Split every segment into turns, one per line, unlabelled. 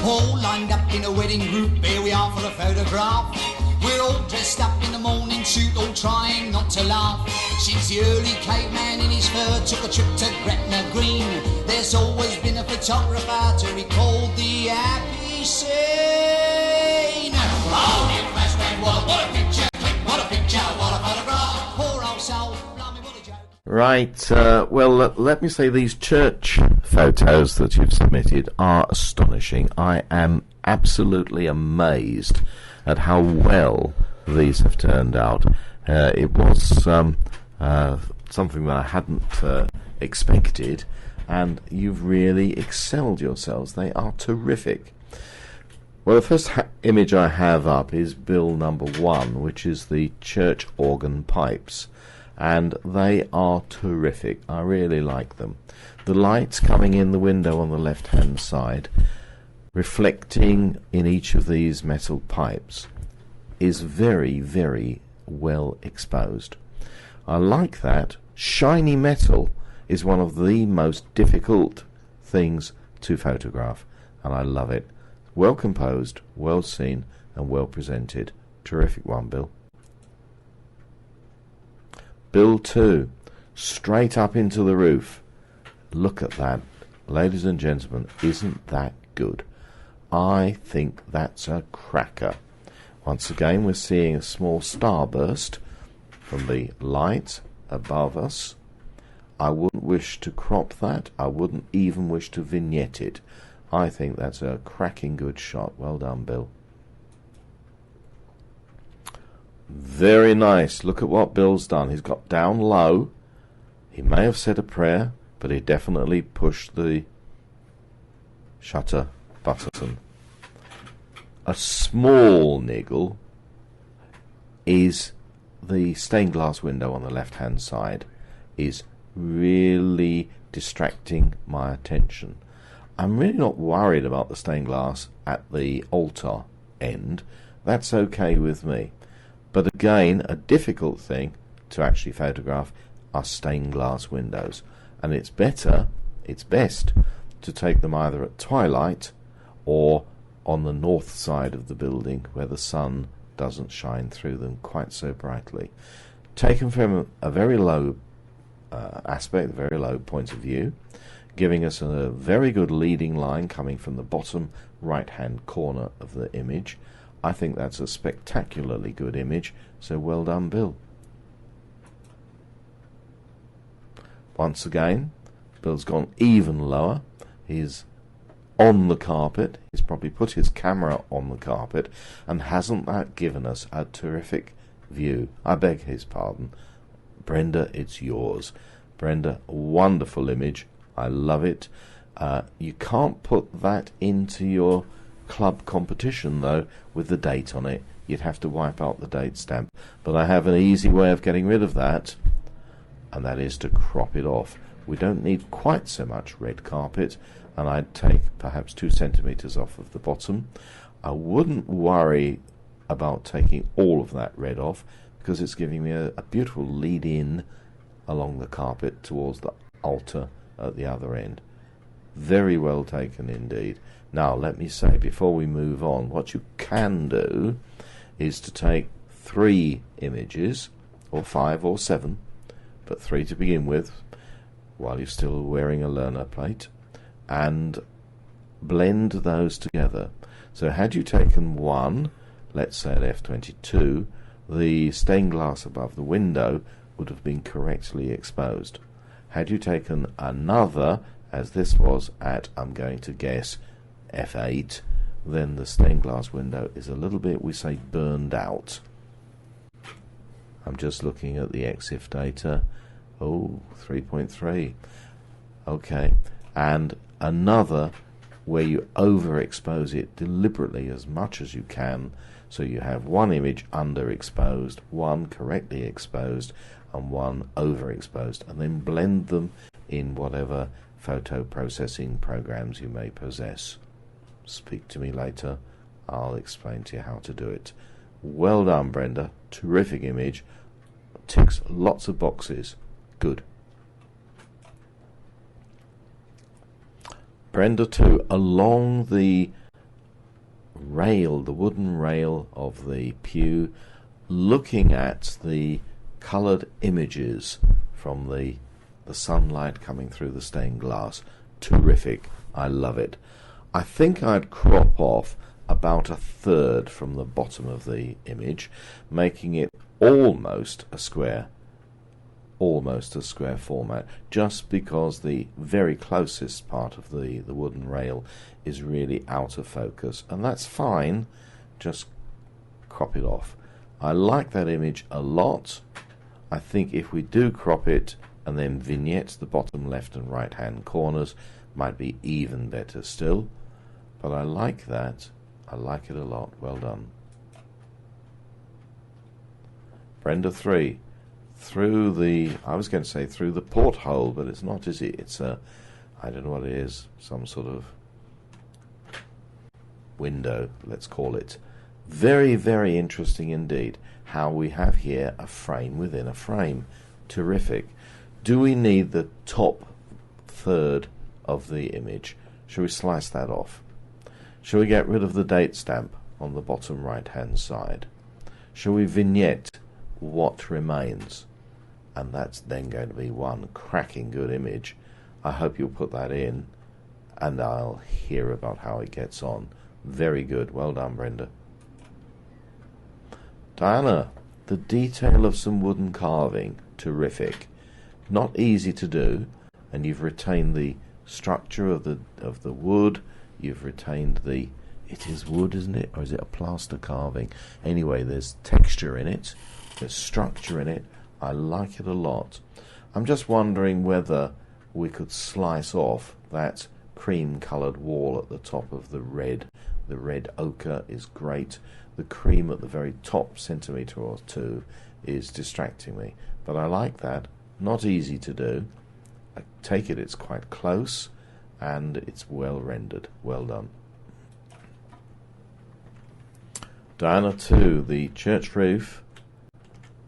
All lined up in a wedding group, here we are for a photograph. We're all dressed up in the morning suit, all trying not to laugh. Since the early caveman in his fur took a trip to Gretna Green, there's always been a photographer to record the happy scene. Oh, you flashbang, what a picture, what a picture, what a photograph. Poor old soul, blimey, what a joke.
Right, well, let me say these church photos that you've submitted are astonishing. I am absolutely amazed at how well these have turned out. It was something that I hadn't expected, and you've really excelled yourselves. They are terrific. Well, the first image I have up is bill number 1, which is the church organ pipes, and they are terrific. I really like them. The lights coming in the window on the left hand side, reflecting in each of these metal pipes, is very, very well exposed. I like that. Shiny metal is one of the most difficult things to photograph, and I love it. Well composed, well seen, and well presented. Terrific one, Bill. Bill 2, straight up into the roof. Look at that. Ladies and gentlemen, isn't that good? I think that's a cracker. Once again, we're seeing a small starburst from the light above us. I wouldn't wish to crop that. I wouldn't even wish to vignette it. I think that's a cracking good shot. Well done, Bill. Very nice. Look at what Bill's done. He's got down low. He may have said a prayer, but he definitely pushed the shutter button. A small niggle is the stained glass window on the left hand side is really distracting my attention. I'm really not worried about the stained glass at the altar end. That's okay with me. But again, a difficult thing to actually photograph are stained glass windows, and it's best to take them either at twilight or on the north side of the building where the sun doesn't shine through them quite so brightly. Taken from a very low aspect, very low point of view, giving us a very good leading line coming from the bottom right hand corner of the image. I think that's a spectacularly good image, so well done, Bill. Once again, Bill's gone even lower. He's on the carpet. He's probably put his camera on the carpet, and hasn't that given us a terrific view? I beg his pardon. Brenda, it's yours. Brenda, wonderful image. I love it. You can't put that into your club competition, though, with the date on it. You'd have to wipe out the date stamp. But I have an easy way of getting rid of that, and that is to crop it off. We don't need quite so much red carpet, and I'd take perhaps 2 centimeters off of the bottom. I wouldn't worry about taking all of that red off, because it's giving me a beautiful lead in along the carpet towards the altar at the other end. Very well taken indeed. Now let me say, before we move on, what you can do is to take 3 images, or 5 or 7, but 3 to begin with, while you're still wearing a learner plate, and blend those together. So had you taken one, let's say at f22, the stained glass above the window would have been correctly exposed. Had you taken another, as this was at, I'm going to guess, f8, then the stained glass window is a little bit, we say, burned out. I'm just looking at the EXIF data. Oh, 3.3. Okay. And another where you overexpose it deliberately as much as you can, so you have one image underexposed, one correctly exposed, and one overexposed, and then blend them in whatever photo processing programs you may possess. Speak to me later. I'll explain to you how to do it. Well done, Brenda. Terrific image. Ticks lots of boxes. Good. Brenda too, along the rail, the wooden rail of the pew, looking at the coloured images from the sunlight coming through the stained glass. Terrific. I love it. I think I'd crop off about a third from the bottom of the image, making it almost a square format, just because the very closest part of the wooden rail is really out of focus, and that's fine. Just crop it off. I like that image a lot. I think if we do crop it and then vignette the bottom left and right hand corners, might be even better still, but I like that. I like it a lot. Well done. Brenda 3. Through the, I was going to say through the porthole, but it's not, is it? It's a, I don't know what it is, some sort of window, let's call it. Very, very interesting indeed, how we have here a frame within a frame. Terrific. Do we need the top third of the image? Shall we slice that off? Shall we get rid of the date stamp on the bottom right hand side? Shall we vignette what remains? And that's then going to be one cracking good image. I hope you'll put that in and I'll hear about how it gets on. Very good. Well done, Brenda. Diana, the detail of some wooden carving. Terrific. Not easy to do, and you've retained the structure of the wood. You've retained the, it is wood, isn't it? Or is it a plaster carving? Anyway, there's texture in it. There's structure in it. I like it a lot. I'm just wondering whether we could slice off that cream coloured wall at the top of the red. The red ochre is great. The cream at the very top centimetre or two is distracting me. But I like that. Not easy to do. I take it it's quite close and it's well rendered. Well done. Diana 2, the church roof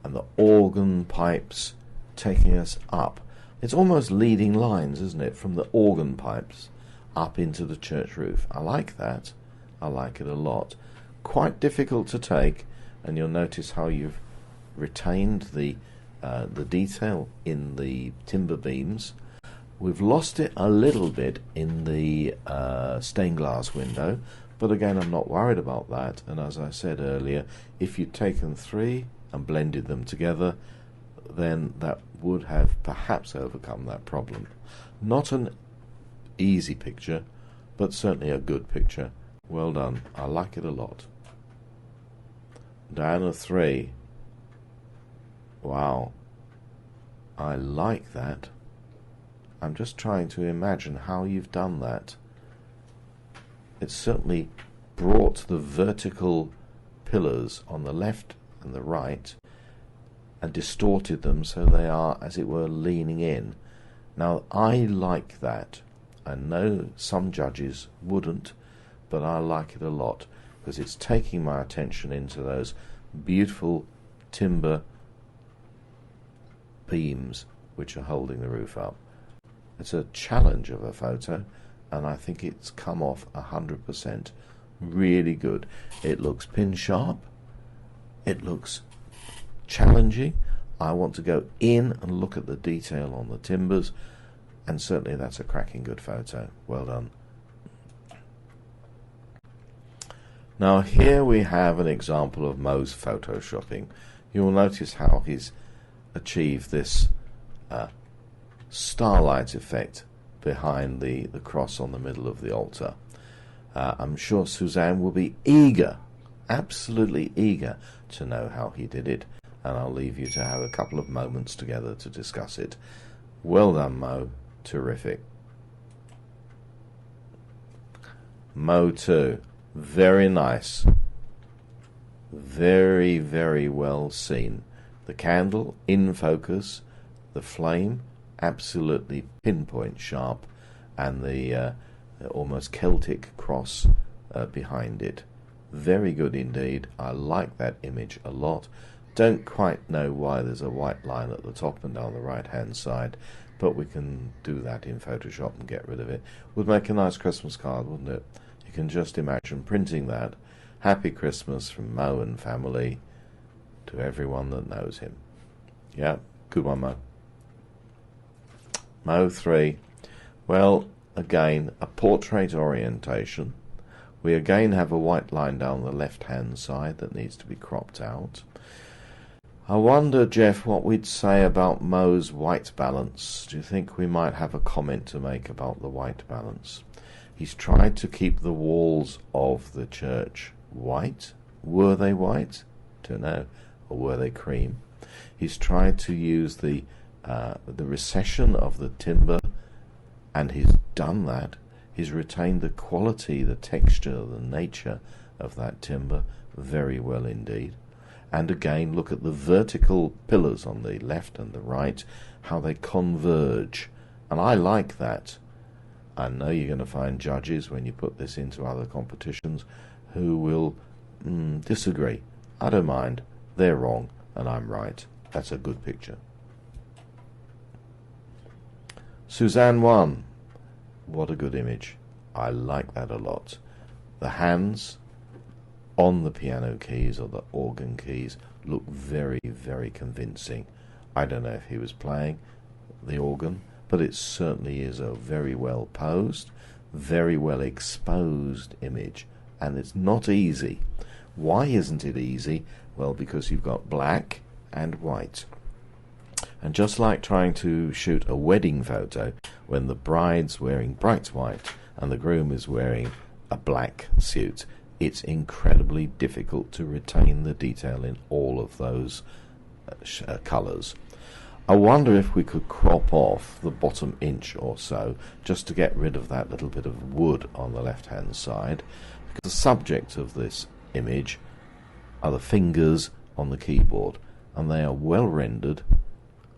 and the organ pipes taking us up. It's almost leading lines, isn't it, from the organ pipes up into the church roof. I like that. I like it a lot. Quite difficult to take, and you'll notice how you've retained the detail in the timber beams. We've lost it a little bit in the stained glass window, but again, I'm not worried about that. And as I said earlier, if you'd taken three and blended them together, then that would have perhaps overcome that problem. Not an easy picture, but certainly a good picture. Well done. I like it a lot. Diana 3. Wow. I like that. I'm just trying to imagine how you've done that. It's certainly brought the vertical pillars on the left and the right and distorted them so they are, as it were, leaning in. Now, I like that. I know some judges wouldn't, but I like it a lot because it's taking my attention into those beautiful timber beams which are holding the roof up. It's a challenge of a photo, and I think it's come off 100%. Really good. It looks pin sharp. It looks challenging. I want to go in and look at the detail on the timbers, and certainly that's a cracking good photo. Well done. Now here we have an example of Mo's photoshopping. You'll notice how he's achieved this starlight effect behind the cross on the middle of the altar. I'm sure Suzanne will be eager, absolutely eager, to know how he did it, and I'll leave you to have a couple of moments together to discuss it. Well done, Mo. Terrific. Mo 2. Very nice. Very, very well seen. The candle in focus, the flame absolutely pinpoint sharp, and the almost Celtic cross behind it. Very good indeed. I like that image a lot. Don't quite know why there's a white line at the top and down the right hand side, but we can do that in Photoshop and get rid of it. Would make a nice Christmas card, wouldn't it? You can just imagine printing that. Happy Christmas from Mo and family to everyone that knows him. Yeah, good one, Mo. Mo 3. Well, again, a portrait orientation. We again have a white line down the left-hand side that needs to be cropped out. I wonder, Jeff, what we'd say about Mo's white balance. Do you think we might have a comment to make about the white balance? He's tried to keep the walls of the church white. Were they white? Don't know. Or were they cream? He's tried to use the recession of the timber, and he's done that. He's retained the quality, the texture, the nature of that timber very well indeed. And again, look at the vertical pillars on the left and the right, how they converge. And I like that. I know you're going to find judges when you put this into other competitions who will disagree. I don't mind. They're wrong and I'm right. That's a good picture. Suzanne 1. What a good image. I like that a lot. The hands on the piano keys or the organ keys look very, very convincing. I don't know if he was playing the organ, but it certainly is a very well posed, very well exposed image, and it's not easy. Why isn't it easy? Well, because you've got black and white. And just like trying to shoot a wedding photo when the bride's wearing bright white and the groom is wearing a black suit, it's incredibly difficult to retain the detail in all of those colours. I wonder if we could crop off the bottom inch or so just to get rid of that little bit of wood on the left hand side, because the subject of this image are the fingers on the keyboard, and they are well rendered,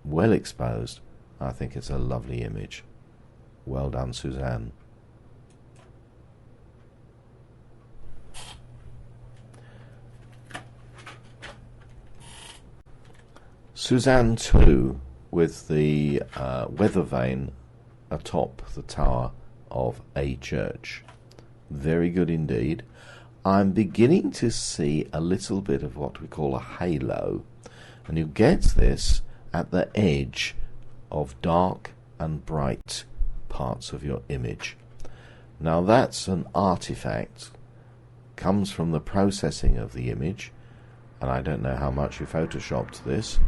well exposed. I think it's a lovely image. Well done, Suzanne. Suzanne 2 with the weather vane atop the tower of a church. Very good indeed. I'm beginning to see a little bit of what we call a halo, and you get this at the edge of dark and bright parts of your image. Now that's an artifact, comes from the processing of the image, and I don't know how much you photoshopped this,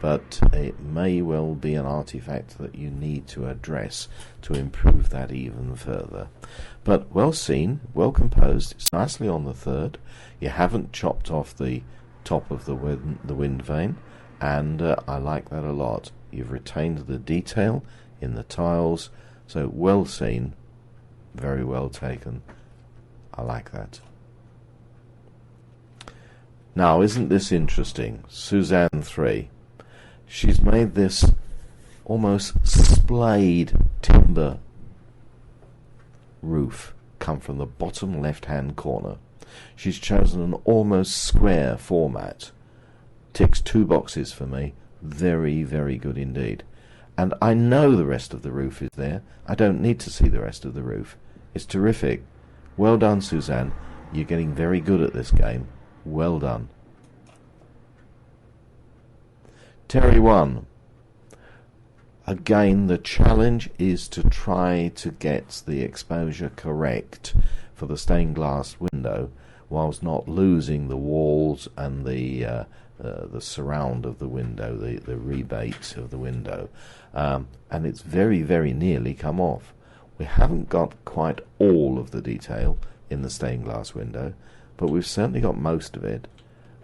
but it may well be an artifact that you need to address to improve that even further. But well seen, well composed, it's nicely on the third. You haven't chopped off the top of the wind vane, and I like that a lot. You've retained the detail in the tiles, so well seen, very well taken. I like that. Now, isn't this interesting? Suzanne 3. She's made this almost splayed timber roof come from the bottom left-hand corner. She's chosen an almost square format. Ticks 2 boxes for me. Very, very good indeed. And I know the rest of the roof is there. I don't need to see the rest of the roof. It's terrific. Well done, Suzanne. You're getting very good at this game. Well done. Terry 1. Again, the challenge is to try to get the exposure correct for the stained glass window whilst not losing the walls and the surround of the window, the rebate of the window. And it's very, very nearly come off. We haven't got quite all of the detail in the stained glass window, but we've certainly got most of it,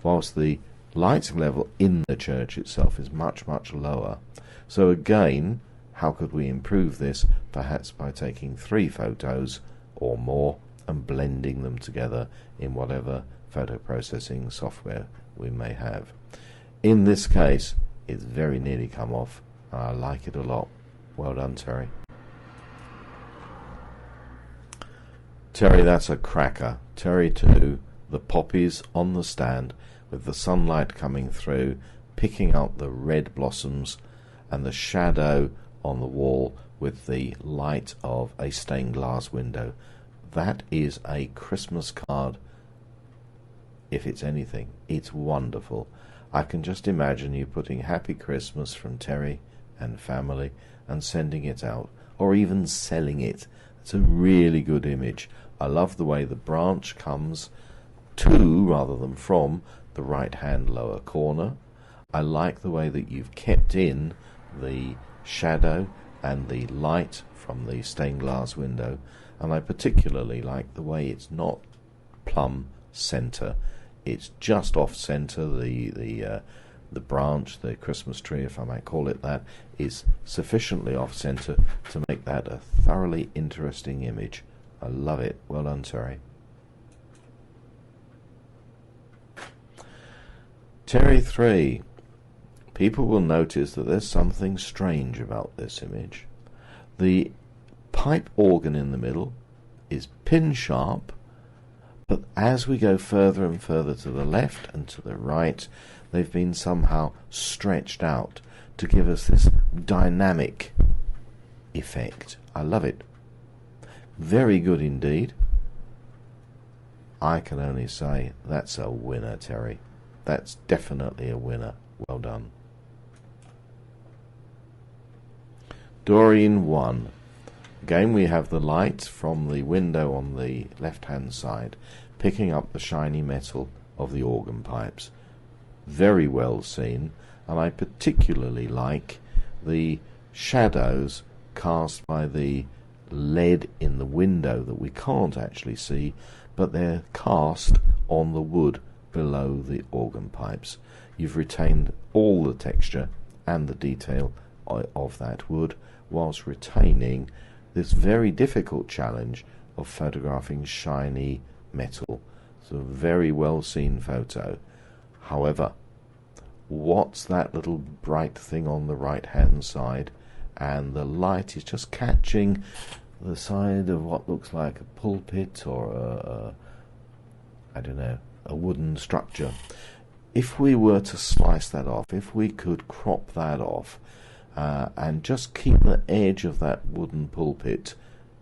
whilst the lighting level in the church itself is much, much lower. So again, how could we improve this? Perhaps by taking 3 photos or more and blending them together in whatever photo processing software we may have. In this case, it's very nearly come off. I like it a lot. Well done, Terry. Terry, that's a cracker. Terry 2, the poppies on the stand with the sunlight coming through, picking out the red blossoms and the shadow on the wall with the light of a stained glass window. That is a Christmas card. If it's anything, it's wonderful. I can just imagine you putting Happy Christmas from Terry and family and sending it out, or even selling it. It's a really good image. I love the way the branch comes to, rather than from, the right hand lower corner. I like the way that you've kept in the shadow and the light from the stained glass window, and I particularly like the way it's not plumb centre. It's just off centre. The branch, the Christmas tree, if I might call it that, is sufficiently off centre to make that a thoroughly interesting image. I love it. Well done, Terry. Terry 3. People will notice that there's something strange about this image. The pipe organ in the middle is pin sharp, but as we go further and further to the left and to the right, they've been somehow stretched out to give us this dynamic effect. I love it. Very good indeed. I can only say that's a winner, Terry. That's definitely a winner. Well done. Doreen 1. Again, we have the light from the window on the left-hand side picking up the shiny metal of the organ pipes. Very well seen, and I particularly like the shadows cast by the lead in the window that we can't actually see, but they're cast on the wood below the organ pipes. You've retained all the texture and the detail of that wood, whilst retaining this very difficult challenge of photographing shiny metal. It's a very well seen photo. However, what's that little bright thing on the right hand side? And the light is just catching the side of what looks like a pulpit or I don't know, a wooden structure. If we were to slice that off, if we could crop that off and just keep the edge of that wooden pulpit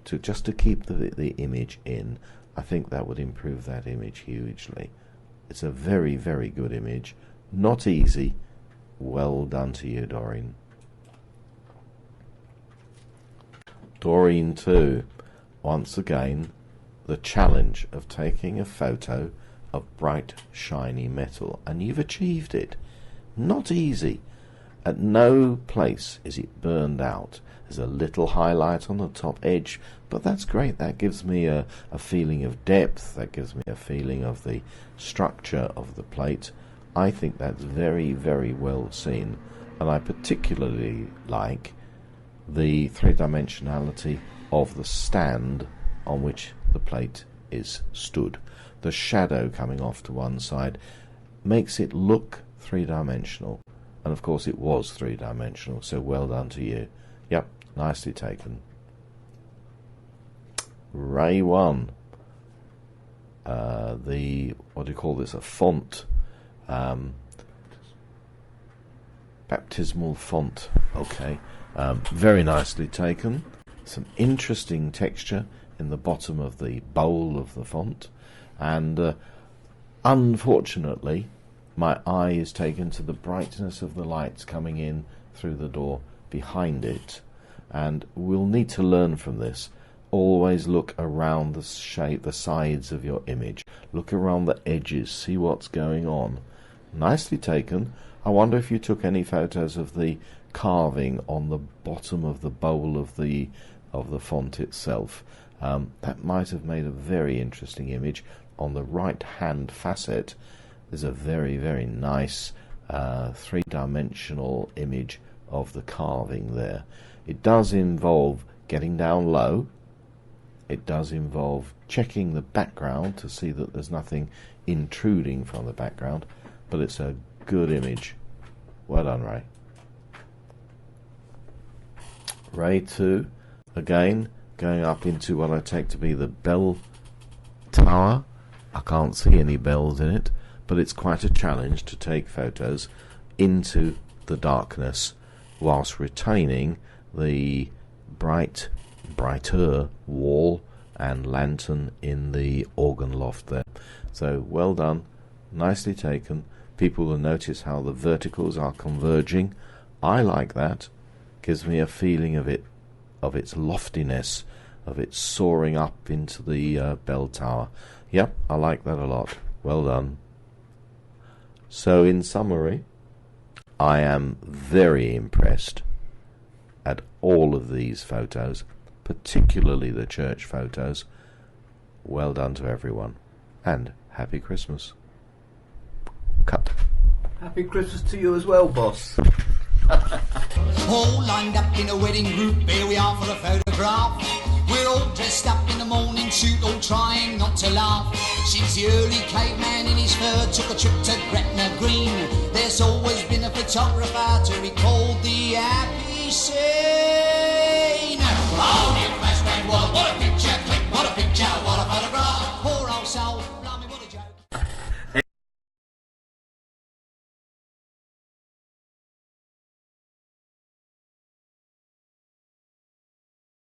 to keep the image in, I think that would improve that image hugely. It's a very, very good image. Not easy. Well done to you, Doreen. Doreen 2. Once again, the challenge of taking a photo of bright, shiny metal, and you've achieved it. Not easy. At no place is it burned out. There's a little highlight on the top edge, but that's great. That gives me a feeling of depth. That gives me a feeling of the structure of the plate. I think that's very, very well seen, and I particularly like the three-dimensionality of the stand on which the plate is stood. The shadow coming off to one side makes it look three-dimensional, and of course it was three-dimensional, so well done to you. Yep, nicely taken. Ray 1. What do you call this? A font. Baptismal font. Okay. Very nicely taken. Some interesting texture in the bottom of the bowl of the font. And unfortunately, my eye is taken to the brightness of the lights coming in through the door behind it. And we'll need to learn from this. Always look around the shape, the sides of your image. Look around the edges, see what's going on. Nicely taken. I wonder if you took any photos of the carving on the bottom of the bowl of the font itself. That might have made a very interesting image. On the right hand facet there's a very, very nice three-dimensional image of the carving there. It does involve getting down low. It does involve checking the background to see that there's nothing intruding from the background, but it's a good image. Well done, Ray. Ray 2, again, going up into what I take to be the bell tower. I can't see any bells in it, but it's quite a challenge to take photos into the darkness whilst retaining the brighter wall and lantern in the organ loft there. So well done, nicely taken. People will notice how the verticals are converging. I like that. Gives me a feeling of its loftiness, of it soaring up into the bell tower. Yep, I like that a lot. Well done. So in summary, I am very impressed at all of these photos, particularly the church photos. Well done to everyone, and Happy Christmas. Cut.
Happy Christmas to you as well, boss.
All lined up in a wedding group, here we are for a photograph. We're all dressed up in the morning suit, all trying not to laugh. Since the early caveman in his fur took a trip to Gretna Green, there's always been a photographer to record the happy scene.